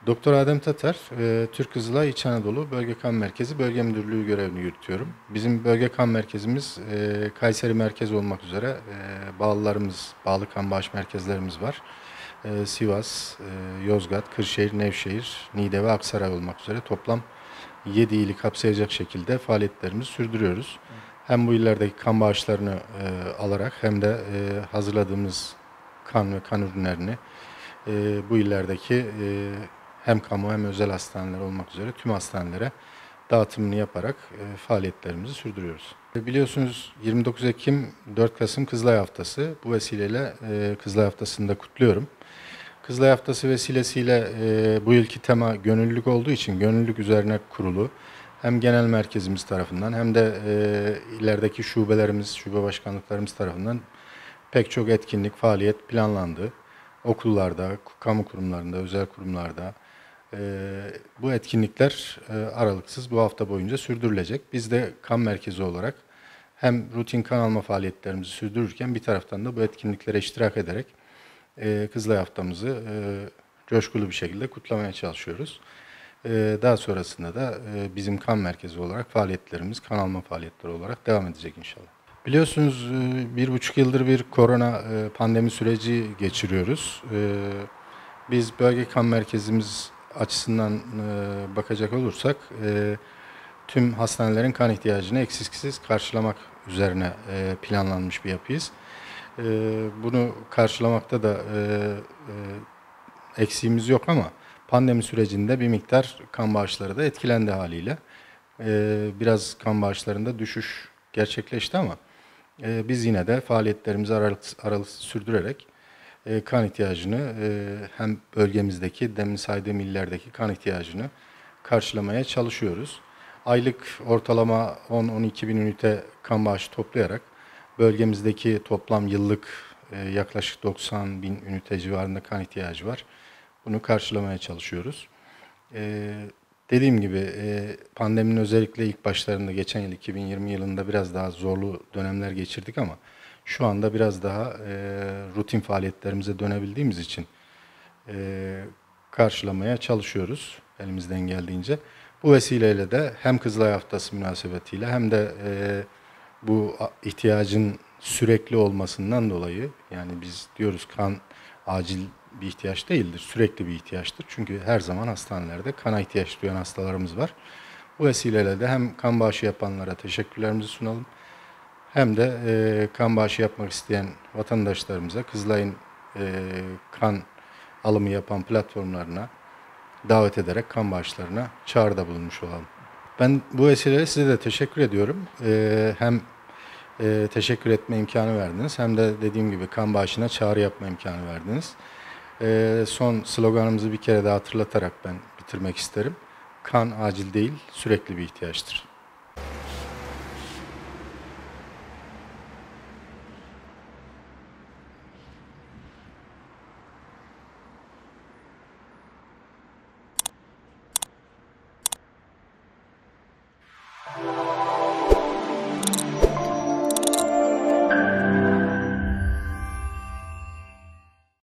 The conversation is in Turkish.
Doktor Adem Tatar, Türk Kızılay İç Anadolu Bölge Kan Merkezi Bölge Müdürlüğü görevini yürütüyorum. Bizim bölge kan merkezimiz Kayseri merkez olmak üzere bağlı kan bağış merkezlerimiz var. Sivas, Yozgat, Kırşehir, Nevşehir, Niğde ve Aksaray olmak üzere toplam 7 ili kapsayacak şekilde faaliyetlerimizi sürdürüyoruz. Hem bu illerdeki kan bağışlarını alarak hem de hazırladığımız kan ve kan ürünlerini bu illerdeki hem kamu hem özel hastaneler olmak üzere tüm hastanelere dağıtımını yaparak faaliyetlerimizi sürdürüyoruz. Biliyorsunuz 29 Ekim 4 Kasım Kızılay Haftası. Bu vesileyle Kızılay Haftası'nı da kutluyorum. Kızılay Haftası vesilesiyle bu yılki tema gönüllülük olduğu için gönüllülük üzerine kurulu hem genel merkezimiz tarafından hem de ilerideki şube başkanlıklarımız tarafından pek çok etkinlik, faaliyet planlandı. Okullarda, kamu kurumlarında, özel kurumlarda bu etkinlikler aralıksız bu hafta boyunca sürdürülecek. Biz de kan merkezi olarak hem rutin kan alma faaliyetlerimizi sürdürürken bir taraftan da bu etkinliklere iştirak ederek Kızılay haftamızı coşkulu bir şekilde kutlamaya çalışıyoruz. Daha sonrasında da bizim kan merkezi olarak faaliyetlerimiz, kan alma faaliyetleri olarak devam edecek inşallah. Biliyorsunuz 1,5 yıldır bir korona pandemi süreci geçiriyoruz. Biz bölge kan merkezimiz açısından bakacak olursak tüm hastanelerin kan ihtiyacını eksiksiz karşılamak üzerine planlanmış bir yapıyız. Bunu karşılamakta da eksiğimiz yok ama pandemi sürecinde bir miktar kan bağışları da etkilendi haliyle. Biraz kan bağışlarında düşüş gerçekleşti ama biz yine de faaliyetlerimizi aralıksız sürdürerek kan ihtiyacını hem bölgemizdeki demin saydığım illerdeki kan ihtiyacını karşılamaya çalışıyoruz. Aylık ortalama 10-12 bin ünite kan bağışı toplayarak bölgemizdeki toplam yıllık yaklaşık 90 bin ünite civarında kan ihtiyacı var. Bunu karşılamaya çalışıyoruz. Dediğim gibi pandeminin özellikle ilk başlarında geçen yıl 2020 yılında biraz daha zorlu dönemler geçirdik ama şu anda biraz daha rutin faaliyetlerimize dönebildiğimiz için karşılamaya çalışıyoruz elimizden geldiğince. Bu vesileyle de hem Kızılay Haftası münasebetiyle hem de bu ihtiyacın sürekli olmasından dolayı yani biz diyoruz kan acil bir ihtiyaç değildir, sürekli bir ihtiyaçtır. Çünkü her zaman hastanelerde kana ihtiyaç duyan hastalarımız var. Bu vesileyle de hem kan bağışı yapanlara teşekkürlerimizi sunalım hem de kan bağışı yapmak isteyen vatandaşlarımıza Kızılay'ın kan alımı yapan platformlarına davet ederek kan bağışlarına çağrıda bulunmuş olalım. Ben bu vesileyle size de teşekkür ediyorum. Hem teşekkür etme imkanı verdiniz hem de dediğim gibi kan bağışına çağrı yapma imkanı verdiniz. Son sloganımızı bir kere daha hatırlatarak ben bitirmek isterim. Kan acil değil, sürekli bir ihtiyaçtır.